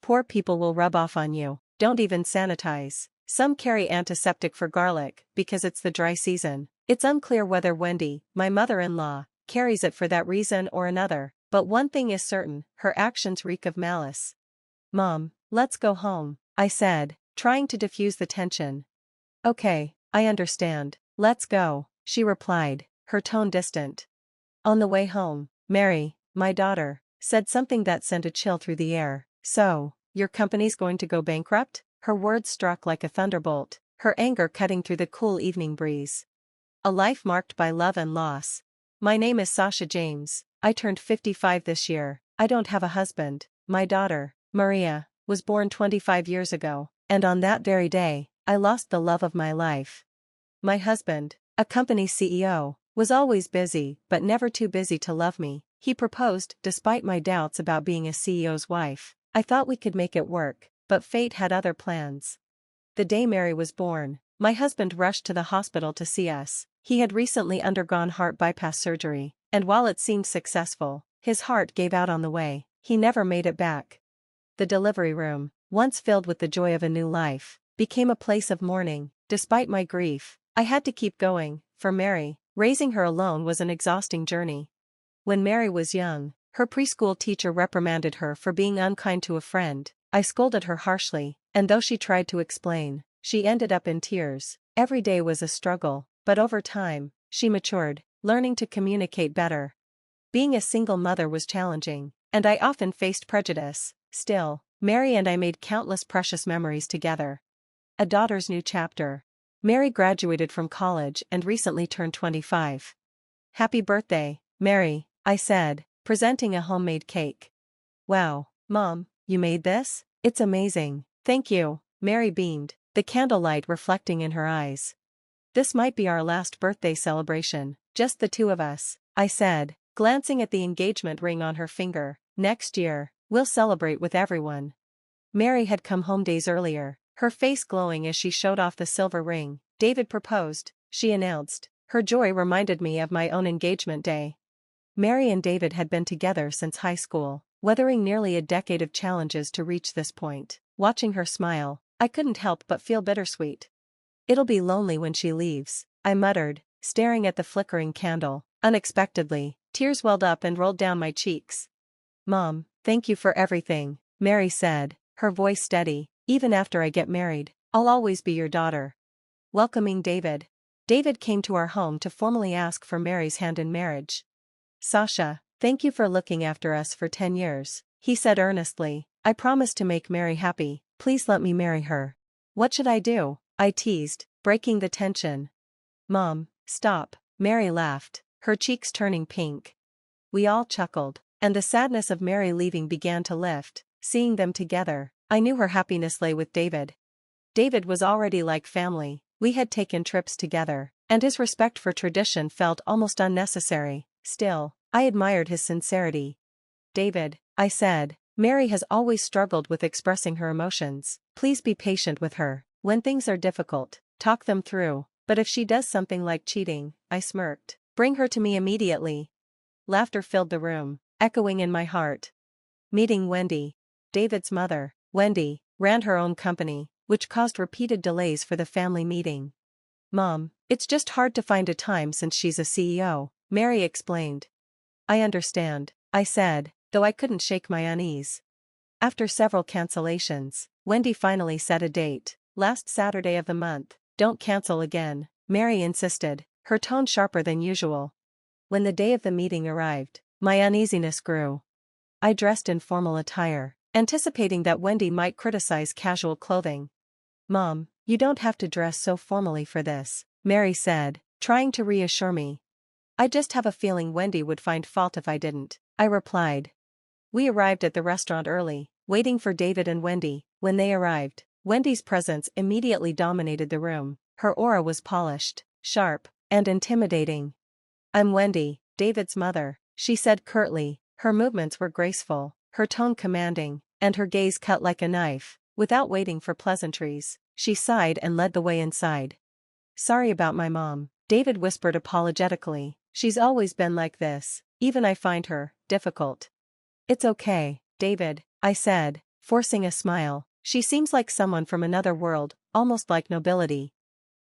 Poor people will rub off on you. Don't even sanitize. Some carry antiseptic for garlic because it's the dry season. It's unclear whether Wendy, my mother-in-law, carries it for that reason or another, but one thing is certain, her actions reek of malice. Mom, let's go home, I said, trying to diffuse the tension. Okay, I understand. Let's go, she replied, her tone distant. On the way home, Mary, my daughter, said something that sent a chill through the air. So, your company's going to go bankrupt? Her words struck like a thunderbolt, her anger cutting through the cool evening breeze. A life marked by love and loss. My name is Sasha James. I turned 55 this year. I don't have a husband. My daughter, Maria, was born 25 years ago, and on that very day, I lost the love of my life. My husband, a company CEO, was always busy but never too busy to love me. He proposed despite my doubts about being a CEO's wife. I thought we could make it work, but fate had other plans. The day Mary was born, my husband rushed to the hospital to see us. He had recently undergone heart bypass surgery, and while it seemed successful, his heart gave out on the way. He never made it back. The delivery room, once filled with the joy of a new life, became a place of mourning. Despite my grief, I had to keep going. For Mary, raising her alone was an exhausting journey. When Mary was young, her preschool teacher reprimanded her for being unkind to a friend. I scolded her harshly, and though she tried to explain, she ended up in tears. Every day was a struggle, but over time, she matured, learning to communicate better. Being a single mother was challenging, and I often faced prejudice. Still, Mary and I made countless precious memories together. A daughter's new chapter. Mary graduated from college and recently turned 25. Happy birthday, Mary, I said, presenting a homemade cake. Wow, Mom, you made this? It's amazing. Thank you, Mary beamed, the candlelight reflecting in her eyes. This might be our last birthday celebration, just the two of us, I said, glancing at the engagement ring on her finger. Next year, we'll celebrate with everyone. Mary had come home days earlier, her face glowing as she showed off the silver ring. David proposed, she announced. Her joy reminded me of my own engagement day. Mary and David had been together since high school, weathering nearly a decade of challenges to reach this point. Watching her smile, I couldn't help but feel bittersweet. It'll be lonely when she leaves, I muttered, staring at the flickering candle. Unexpectedly, tears welled up and rolled down my cheeks. Mom, thank you for everything, Mary said, her voice steady. Even after I get married, I'll always be your daughter. Welcoming David. David came to our home to formally ask for Mary's hand in marriage. Sasha, thank you for looking after us for 10 years, he said earnestly. I promise to make Mary happy. Please let me marry her. What should I do? I teased, breaking the tension. Mom, stop, Mary laughed, her cheeks turning pink. We all chuckled, and the sadness of Mary leaving began to lift. Seeing them together, I knew her happiness lay with David. David was already like family. We had taken trips together, and his respect for tradition felt almost unnecessary. Still, I admired his sincerity. David, I said, Mary has always struggled with expressing her emotions. Please be patient with her. When things are difficult, talk them through. But if she does something like cheating, I smirked. Bring her to me immediately. Laughter filled the room, echoing in my heart. Meeting Wendy. David's mother, Wendy, ran her own company, which caused repeated delays for the family meeting. Mom, it's just hard to find a time since she's a CEO, Mary explained. I understand, I said, though I couldn't shake my unease. After several cancellations, Wendy finally set a date, last Saturday of the month. Don't cancel again, Mary insisted, her tone sharper than usual. When the day of the meeting arrived, my uneasiness grew. I dressed in formal attire, anticipating that Wendy might criticize casual clothing. Mom, you don't have to dress so formally for this, Mary said, trying to reassure me. I just have a feeling Wendy would find fault if I didn't, I replied. We arrived at the restaurant early, waiting for David and Wendy. When they arrived, Wendy's presence immediately dominated the room. Her aura was polished, sharp, and intimidating. I'm Wendy, David's mother, she said curtly. Her movements were graceful, her tone commanding, and her gaze cut like a knife. Without waiting for pleasantries, she sighed and led the way inside. Sorry about my mom, David whispered apologetically. She's always been like this. Even I find her difficult. It's okay, David, I said, forcing a smile. She seems like someone from another world, almost like nobility.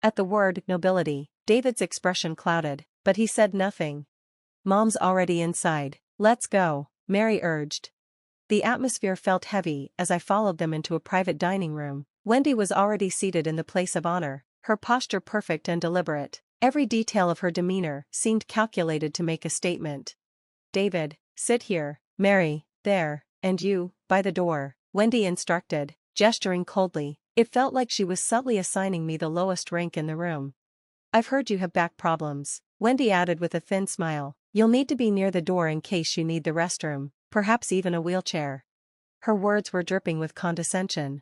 At the word nobility, David's expression clouded, but he said nothing. Mom's already inside. Let's go, Mary urged. The atmosphere felt heavy as I followed them into a private dining room. Wendy was already seated in the place of honor, her posture perfect and deliberate. Every detail of her demeanor seemed calculated to make a statement. David, sit here, Mary, there, and you, by the door, Wendy instructed, gesturing coldly. It felt like she was subtly assigning me the lowest rank in the room. I've heard you have back problems, Wendy added with a thin smile. You'll need to be near the door in case you need the restroom, perhaps even a wheelchair. Her words were dripping with condescension.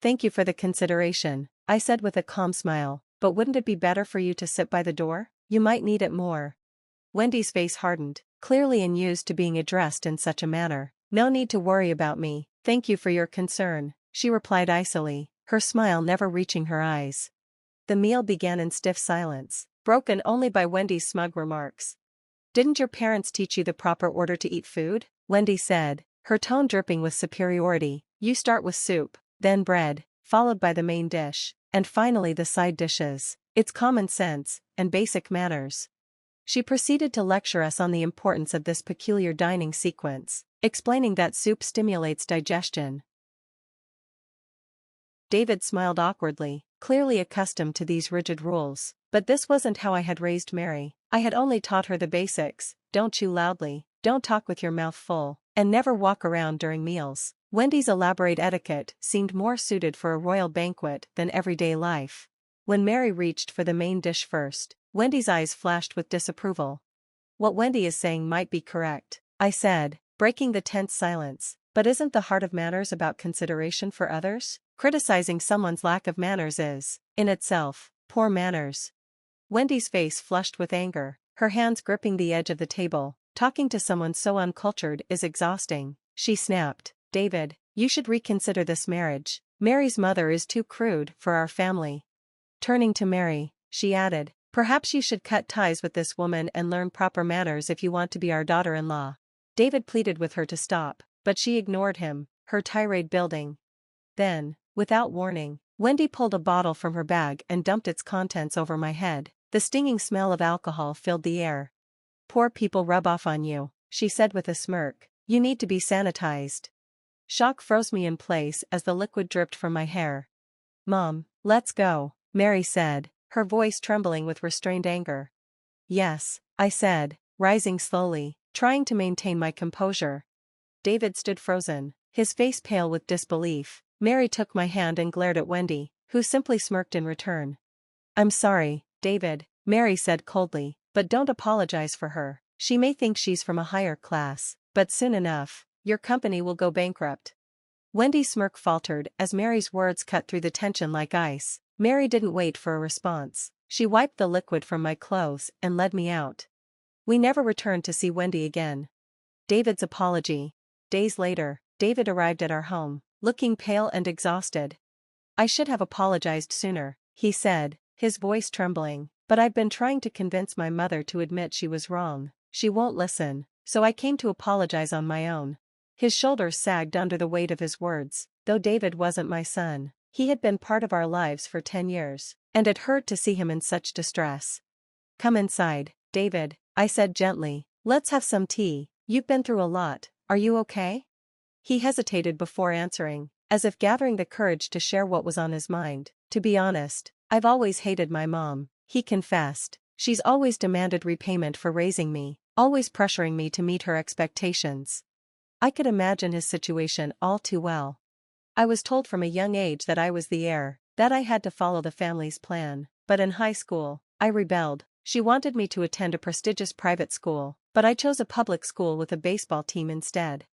Thank you for the consideration, I said with a calm smile, but wouldn't it be better for you to sit by the door? You might need it more. Wendy's face hardened, clearly unused to being addressed in such a manner. No need to worry about me, thank you for your concern, she replied icily, her smile never reaching her eyes. The meal began in stiff silence, broken only by Wendy's smug remarks. Didn't your parents teach you the proper order to eat food? Wendy said, her tone dripping with superiority. You start with soup, then bread, followed by the main dish, and finally the side dishes. It's common sense, and basic manners. She proceeded to lecture us on the importance of this peculiar dining sequence, explaining that soup stimulates digestion. David smiled awkwardly, clearly accustomed to these rigid rules. But this wasn't how I had raised Mary. I had only taught her the basics: don't chew loudly, don't talk with your mouth full, and never walk around during meals. Wendy's elaborate etiquette seemed more suited for a royal banquet than everyday life. When Mary reached for the main dish first, Wendy's eyes flashed with disapproval. What Wendy is saying might be correct, I said, breaking the tense silence. But isn't the heart of manners about consideration for others? Criticizing someone's lack of manners is, in itself, poor manners. Wendy's face flushed with anger, her hands gripping the edge of the table. Talking to someone so uncultured is exhausting, she snapped. David, you should reconsider this marriage. Mary's mother is too crude for our family. Turning to Mary, she added, perhaps you should cut ties with this woman and learn proper manners if you want to be our daughter-in-law. David pleaded with her to stop, but she ignored him, her tirade building. Then, without warning, Wendy pulled a bottle from her bag and dumped its contents over my head. The stinging smell of alcohol filled the air. Poor people rub off on you, she said with a smirk. You need to be sanitized. Shock froze me in place as the liquid dripped from my hair. Mom, let's go, Mary said, her voice trembling with restrained anger. Yes, I said, rising slowly, trying to maintain my composure. David stood frozen, his face pale with disbelief. Mary took my hand and glared at Wendy, who simply smirked in return. I'm sorry, David, Mary said coldly, but don't apologize for her. She may think she's from a higher class, but soon enough, your company will go bankrupt. Wendy's smirk faltered as Mary's words cut through the tension like ice. Mary didn't wait for a response. She wiped the liquid from my clothes and led me out. We never returned to see Wendy again. David's apology. Days later, David arrived at our home, looking pale and exhausted. I should have apologized sooner, he said, his voice trembling, but I've been trying to convince my mother to admit she was wrong. She won't listen, so I came to apologize on my own. His shoulders sagged under the weight of his words. Though David wasn't my son, he had been part of our lives for 10 years, and it hurt to see him in such distress. Come inside, David, I said gently. Let's have some tea. You've been through a lot, are you okay? He hesitated before answering, as if gathering the courage to share what was on his mind. To be honest, I've always hated my mom, he confessed. She's always demanded repayment for raising me, always pressuring me to meet her expectations. I could imagine his situation all too well. I was told from a young age that I was the heir, that I had to follow the family's plan, but in high school, I rebelled. She wanted me to attend a prestigious private school, but I chose a public school with a baseball team instead.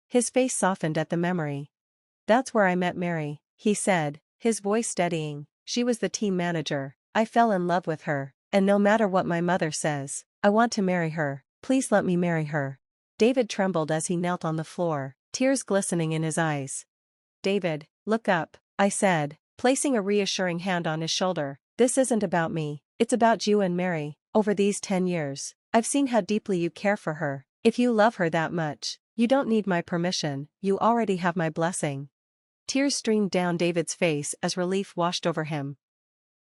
His face softened at the memory. That's where I met Mary, he said, his voice steadying. She was the team manager. I fell in love with her, and no matter what my mother says, I want to marry her. Please let me marry her. David trembled as he knelt on the floor, tears glistening in his eyes. David, look up, I said, placing a reassuring hand on his shoulder. This isn't about me, it's about you and Mary. Over these 10 years, I've seen how deeply you care for her. If you love her that much, you don't need my permission, you already have my blessing. Tears streamed down David's face as relief washed over him.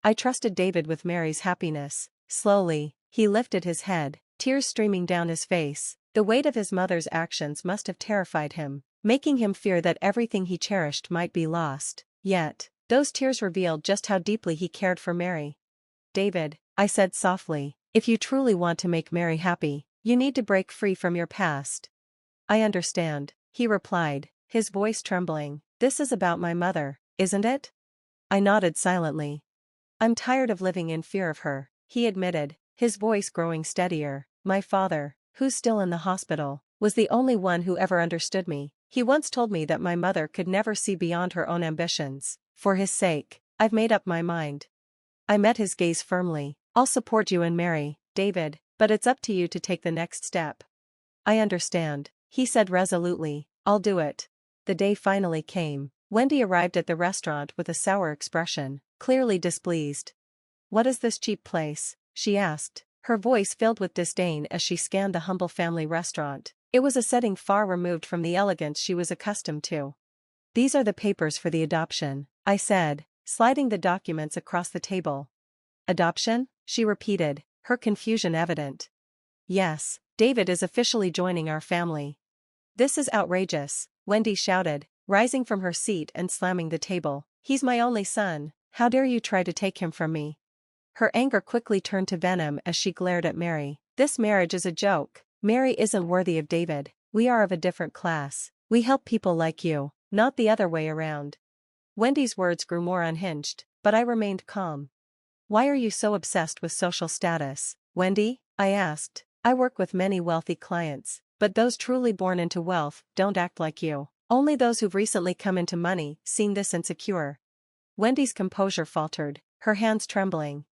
I trusted David with Mary's happiness. Slowly, he lifted his head, tears streaming down his face. The weight of his mother's actions must have terrified him, making him fear that everything he cherished might be lost. Yet, those tears revealed just how deeply he cared for Mary. David, I said softly, if you truly want to make Mary happy, you need to break free from your past. I understand, he replied, his voice trembling. This is about my mother, isn't it? I nodded silently. I'm tired of living in fear of her, he admitted, his voice growing steadier. My father, who's still in the hospital, was the only one who ever understood me. He once told me that my mother could never see beyond her own ambitions. For his sake, I've made up my mind. I met his gaze firmly. I'll support you and Mary, David, but it's up to you to take the next step. I understand, he said resolutely. I'll do it. The day finally came. Wendy arrived at the restaurant with a sour expression, clearly displeased. What is this cheap place? She asked, her voice filled with disdain as she scanned the humble family restaurant. It was a setting far removed from the elegance she was accustomed to. These are the papers for the adoption, I said, sliding the documents across the table. Adoption? She repeated, her confusion evident. Yes, David is officially joining our family. This is outrageous, Wendy shouted, rising from her seat and slamming the table. He's my only son, how dare you try to take him from me? Her anger quickly turned to venom as she glared at Mary. This marriage is a joke. Mary isn't worthy of David. We are of a different class. We help people like you, not the other way around. Wendy's words grew more unhinged, but I remained calm. Why are you so obsessed with social status, Wendy? I asked. I work with many wealthy clients, but those truly born into wealth don't act like you. Only those who've recently come into money seem this insecure. Wendy's composure faltered, her hands trembling.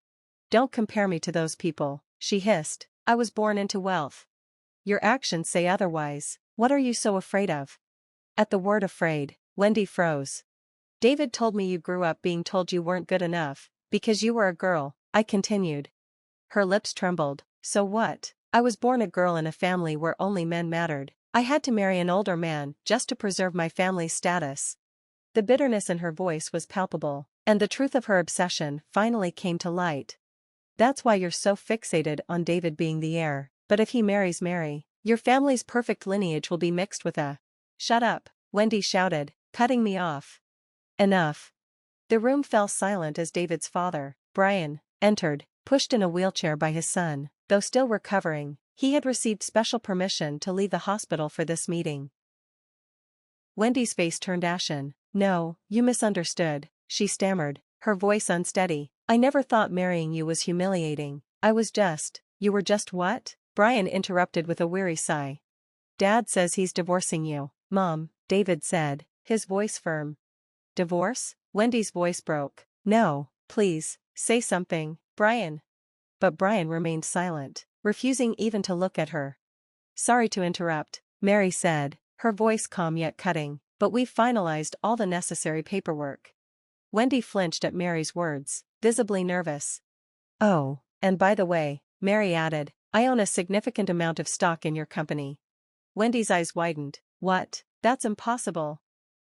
Don't compare me to those people, she hissed. I was born into wealth. Your actions say otherwise. What are you so afraid of? At the word afraid, Wendy froze. David told me you grew up being told you weren't good enough, because you were a girl, I continued. Her lips trembled. So what? I was born a girl in a family where only men mattered. I had to marry an older man just to preserve my family's status. The bitterness in her voice was palpable, and the truth of her obsession finally came to light. That's why you're so fixated on David being the heir. But if he marries Mary, your family's perfect lineage will be mixed with a... Shut up, Wendy shouted, cutting me off. Enough. The room fell silent as David's father, Brian, entered, pushed in a wheelchair by his son. Though still recovering, he had received special permission to leave the hospital for this meeting. Wendy's face turned ashen. No, you misunderstood, she stammered, her voice unsteady. I never thought marrying you was humiliating. You were just what? Brian interrupted with a weary sigh. Dad says he's divorcing you, Mom, David said, his voice firm. Divorce? Wendy's voice broke. No, please, say something, Brian. But Brian remained silent, refusing even to look at her. Sorry to interrupt, Mary said, her voice calm yet cutting, but we've finalized all the necessary paperwork. Wendy flinched at Mary's words, visibly nervous. Oh, and by the way, Mary added, I own a significant amount of stock in your company. Wendy's eyes widened. What? That's impossible.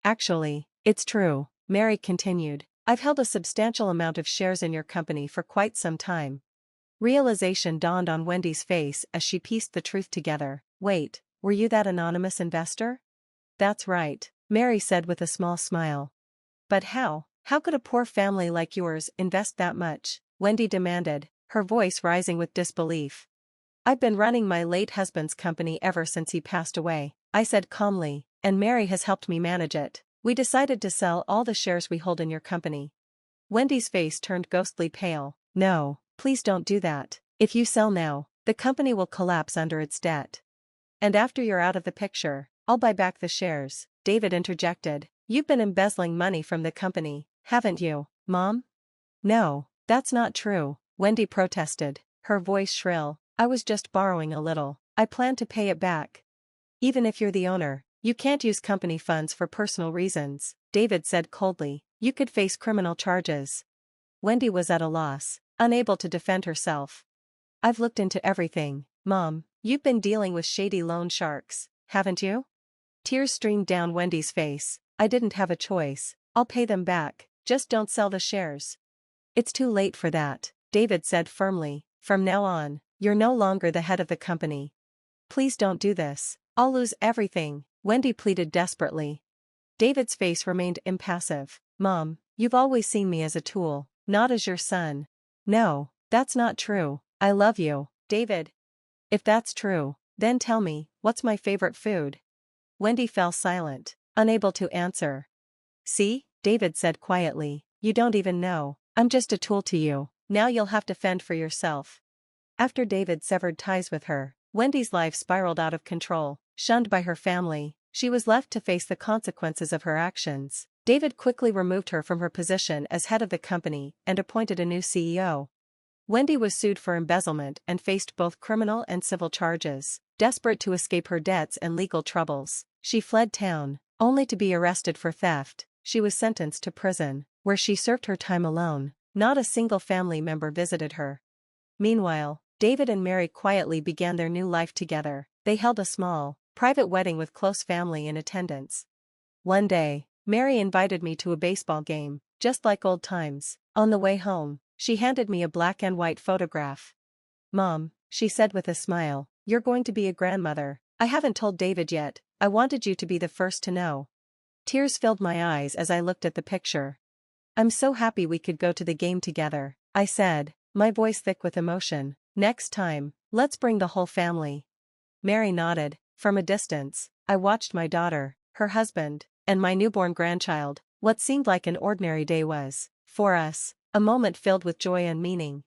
Actually, it's true, Mary continued. I've held a substantial amount of shares in your company for quite some time. Realization dawned on Wendy's face as she pieced the truth together. Wait, were you that anonymous investor? That's right, Mary said with a small smile. But how? How could a poor family like yours invest that much? Wendy demanded, her voice rising with disbelief. I've been running my late husband's company ever since he passed away, I said calmly, and Mary has helped me manage it. We decided to sell all the shares we hold in your company. Wendy's face turned ghostly pale. No, please don't do that. If you sell now, the company will collapse under its debt. And after you're out of the picture, I'll buy back the shares, David interjected. You've been embezzling money from the company, haven't you, Mom? No, that's not true, Wendy protested, her voice shrill. I was just borrowing a little. I plan to pay it back. Even if you're the owner, you can't use company funds for personal reasons, David said coldly. You could face criminal charges. Wendy was at a loss, unable to defend herself. I've looked into everything, Mom. You've been dealing with shady loan sharks, haven't you? Tears streamed down Wendy's face. I didn't have a choice. I'll pay them back, just don't sell the shares. It's too late for that, David said firmly. From now on, you're no longer the head of the company. Please don't do this. I'll lose everything, Wendy pleaded desperately. David's face remained impassive. Mom, you've always seen me as a tool, not as your son. No, that's not true. I love you, David. If that's true, then tell me, what's my favorite food? Wendy fell silent, unable to answer. See, David said quietly, you don't even know. I'm just a tool to you. Now you'll have to fend for yourself. After David severed ties with her, Wendy's life spiraled out of control. Shunned by her family, she was left to face the consequences of her actions. David quickly removed her from her position as head of the company and appointed a new CEO. Wendy was sued for embezzlement and faced both criminal and civil charges. Desperate to escape her debts and legal troubles, she fled town, only to be arrested for theft. She was sentenced to prison, where she served her time alone. Not a single family member visited her. Meanwhile, David and Mary quietly began their new life together. They held a small, private wedding with close family in attendance. One day, Mary invited me to a baseball game, just like old times. On the way home, she handed me a black and white photograph. Mom, she said with a smile, you're going to be a grandmother. I haven't told David yet. I wanted you to be the first to know. Tears filled my eyes as I looked at the picture. I'm so happy we could go to the game together, I said, my voice thick with emotion. Next time, let's bring the whole family. Mary nodded. From a distance, I watched my daughter, her husband, and my newborn grandchild. What seemed like an ordinary day was, for us, a moment filled with joy and meaning.